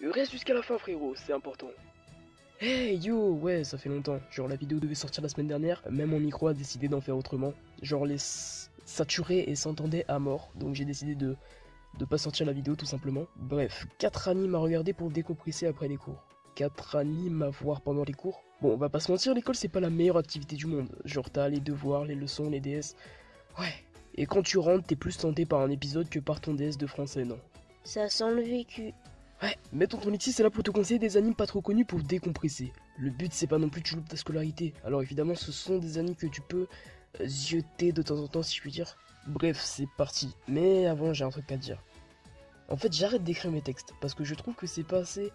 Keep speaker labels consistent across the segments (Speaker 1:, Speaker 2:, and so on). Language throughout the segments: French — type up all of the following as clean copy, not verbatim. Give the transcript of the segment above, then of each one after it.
Speaker 1: Reste jusqu'à la fin frérot, c'est important. Hey yo, ouais, ça fait longtemps. Genre la vidéo devait sortir la semaine dernière, même mon micro a décidé d'en faire autrement. Genre les saturait et s'entendait à mort, donc j'ai décidé de pas sortir la vidéo tout simplement. Bref, 4 animes à regarder pour décompresser après les cours. 4 animes à voir pendant les cours. Bon, on va pas se mentir, l'école c'est pas la meilleure activité du monde. Genre t'as les devoirs, les leçons, les DS. Ouais. Et quand tu rentres, t'es plus tenté par un épisode que par ton DS de français, non?
Speaker 2: Ça sent le vécu.
Speaker 1: Ouais, mais tonton Lexi c'est là pour te conseiller des animes pas trop connus pour décompresser. Le but c'est pas non plus que tu loupes ta scolarité. Alors évidemment ce sont des animes que tu peux zioter de temps en temps si je puis dire. Bref, c'est parti. Mais avant j'ai un truc à te dire. En fait j'arrête d'écrire mes textes parce que je trouve que c'est pas assez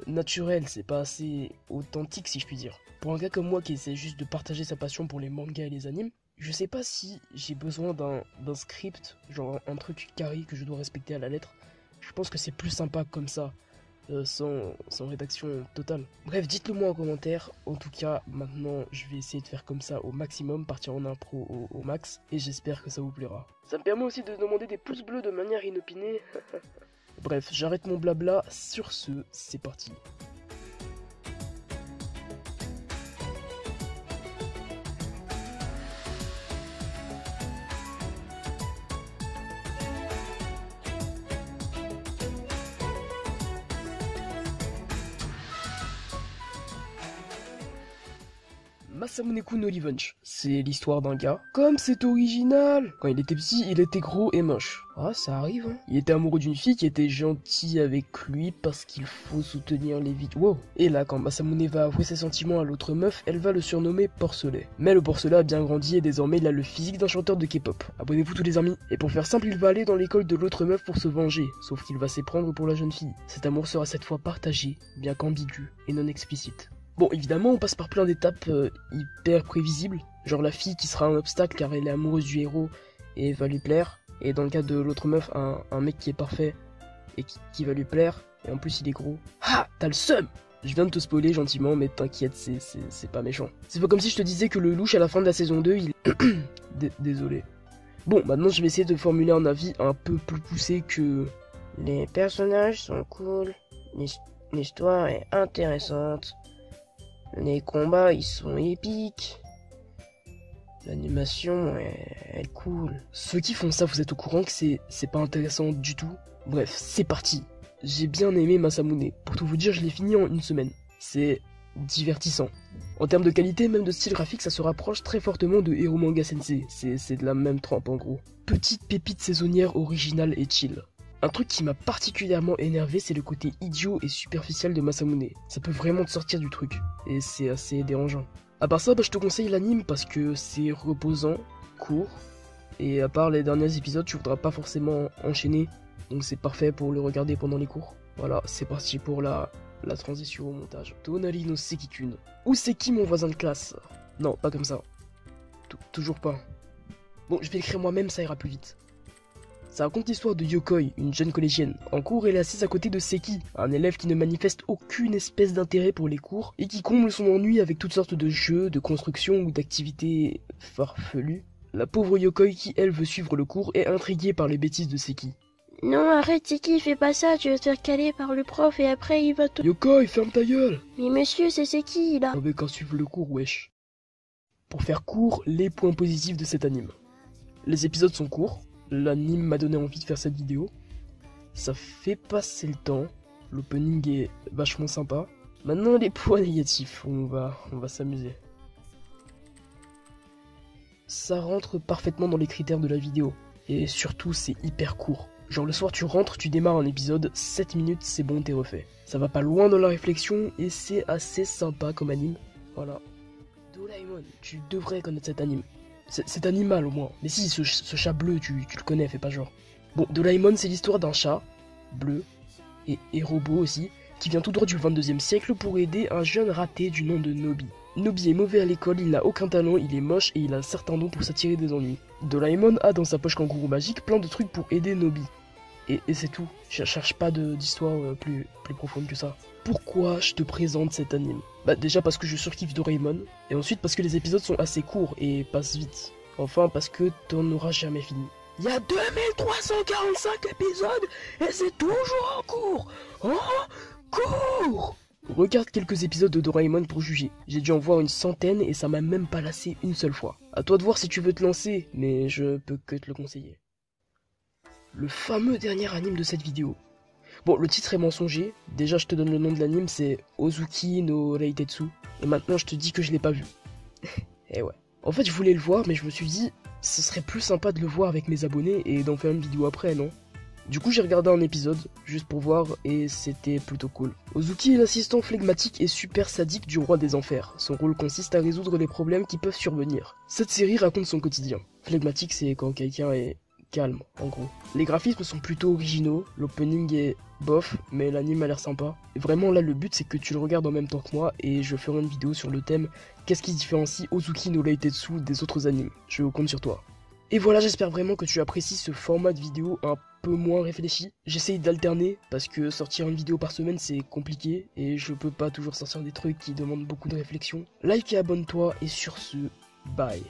Speaker 1: naturel, c'est pas assez authentique si je puis dire. Pour un gars comme moi qui essaie juste de partager sa passion pour les mangas et les animes, je sais pas si j'ai besoin d'un script, genre un truc carré que je dois respecter à la lettre. Je pense que c'est plus sympa comme ça, sans rédaction totale. Bref, dites-le moi en commentaire. En tout cas, maintenant, je vais essayer de faire comme ça au maximum, partir en impro au max, et j'espère que ça vous plaira. Ça me permet aussi de demander des pouces bleus de manière inopinée. Bref, j'arrête mon blabla. Sur ce, c'est parti. Masamune-kun no Revenge, c'est l'histoire d'un gars. Comme c'est original! Quand il était petit, il était gros et moche. Ah, ça arrive, hein. Il était amoureux d'une fille qui était gentille avec lui parce qu'il faut soutenir les vies. Wow! Et là, quand Masamune va avouer ses sentiments à l'autre meuf, elle va le surnommer Porcelet. Mais le Porcelet a bien grandi et désormais il a le physique d'un chanteur de K-pop. Abonnez-vous tous les amis. Et pour faire simple, il va aller dans l'école de l'autre meuf pour se venger. Sauf qu'il va s'éprendre pour la jeune fille. Cet amour sera cette fois partagé, bien qu'ambigu et non explicite. Bon, évidemment, on passe par plein d'étapes hyper prévisibles. Genre la fille qui sera un obstacle car elle est amoureuse du héros et va lui plaire. Et dans le cas de l'autre meuf, un mec qui est parfait et qui va lui plaire. Et en plus, il est gros. Ah, t'as le seum! Je viens de te spoiler gentiment, mais t'inquiète, c'est pas méchant. C'est pas comme si je te disais que le louche à la fin de la saison 2, il... Désolé. Bon, maintenant je vais essayer de formuler un avis un peu plus poussé que...
Speaker 2: Les personnages sont cool. L'histoire est intéressante. Les combats, ils sont épiques. L'animation, elle est cool.
Speaker 1: Ceux qui font ça, vous êtes au courant que c'est pas intéressant du tout? Bref, c'est parti. J'ai bien aimé Masamune. Pour tout vous dire, je l'ai fini en une semaine. C'est divertissant. En termes de qualité, même de style graphique, ça se rapproche très fortement de Hero Manga Sensei. C'est de la même trempe en gros. Petite pépite saisonnière originale et chill. Un truc qui m'a particulièrement énervé, c'est le côté idiot et superficiel de Masamune. Ça peut vraiment te sortir du truc, et c'est assez dérangeant. À part ça, je te conseille l'anime parce que c'est reposant, court, et à part les derniers épisodes, tu voudras pas forcément enchaîner, donc c'est parfait pour le regarder pendant les cours. Voilà, c'est parti pour la transition au montage. Tonari no Seki-kun. Où c'est qui mon voisin de classe? Non, pas comme ça. Toujours pas. Bon, je vais l'écrire moi-même, ça ira plus vite. Ça raconte l'histoire de Yokoi, une jeune collégienne. En cours, elle est assise à côté de Seki, un élève qui ne manifeste aucune espèce d'intérêt pour les cours et qui comble son ennui avec toutes sortes de jeux, de constructions ou d'activités farfelues. La pauvre Yokoi qui, elle, veut suivre le cours est intriguée par les bêtises de Seki.
Speaker 2: Non, arrête, Seki, fais pas ça, tu vas te faire caler par le prof et après il va te...
Speaker 1: Yokoi, ferme ta gueule!
Speaker 2: Mais monsieur, c'est Seki, là!
Speaker 1: Avec qu'à suivre le cours, wesh. Pour faire court, les points positifs de cet anime. Les épisodes sont courts. L'anime m'a donné envie de faire cette vidéo. Ça fait passer le temps. L'opening est vachement sympa. Maintenant les points négatifs, on va s'amuser. Ça rentre parfaitement dans les critères de la vidéo. Et surtout c'est hyper court. Genre le soir tu rentres, tu démarres un épisode, 7 minutes c'est bon, t'es refait. Ça va pas loin dans la réflexion et c'est assez sympa comme anime. Voilà. Doraemon, tu devrais connaître cet anime. C'est animal au moins. Mais si, ce chat bleu, tu le connais, fais pas genre. Bon, Doraemon, c'est l'histoire d'un chat, bleu, et robot aussi, qui vient tout droit du 22e siècle pour aider un jeune raté du nom de Nobi. Nobi est mauvais à l'école, il n'a aucun talent, il est moche et il a un certain don pour s'attirer des ennuis. Doraemon a dans sa poche kangourou magique plein de trucs pour aider Nobi. Et c'est tout. Je cherche pas d'histoire plus profonde que ça. Pourquoi je te présente cet anime? Bah déjà parce que je surkiffe Doraemon, et ensuite parce que les épisodes sont assez courts et passent vite. Enfin parce que t'en auras jamais fini. Il y a 2345 épisodes et c'est toujours en cours. Oh, Regarde quelques épisodes de Doraemon pour juger. J'ai dû en voir une centaine et ça m'a même pas lassé une seule fois. À toi de voir si tu veux te lancer, mais je peux que te le conseiller. Le fameux dernier anime de cette vidéo. Bon, le titre est mensonger. Déjà, je te donne le nom de l'anime, c'est Ozuki no Reitetsu. Et maintenant, je te dis que je l'ai pas vu. Eh ouais. En fait, je voulais le voir, mais je me suis dit, ce serait plus sympa de le voir avec mes abonnés et d'en faire une vidéo après, non? Du coup, j'ai regardé un épisode, juste pour voir, et c'était plutôt cool. Ozuki est l'assistant flegmatique et super sadique du roi des enfers. Son rôle consiste à résoudre les problèmes qui peuvent survenir. Cette série raconte son quotidien. Flegmatique, c'est quand quelqu'un est calme, en gros. Les graphismes sont plutôt originaux, l'opening est bof, mais l'anime a l'air sympa. Et vraiment là, le but c'est que tu le regardes en même temps que moi, et je ferai une vidéo sur le thème « Qu'est-ce qui différencie Ozuki no Reitetsu des autres animes ?» Je compte sur toi. Et voilà, j'espère vraiment que tu apprécies ce format de vidéo un peu moins réfléchi. J'essaye d'alterner, parce que sortir une vidéo par semaine c'est compliqué, et je peux pas toujours sortir des trucs qui demandent beaucoup de réflexion. Like et abonne-toi, et sur ce, bye.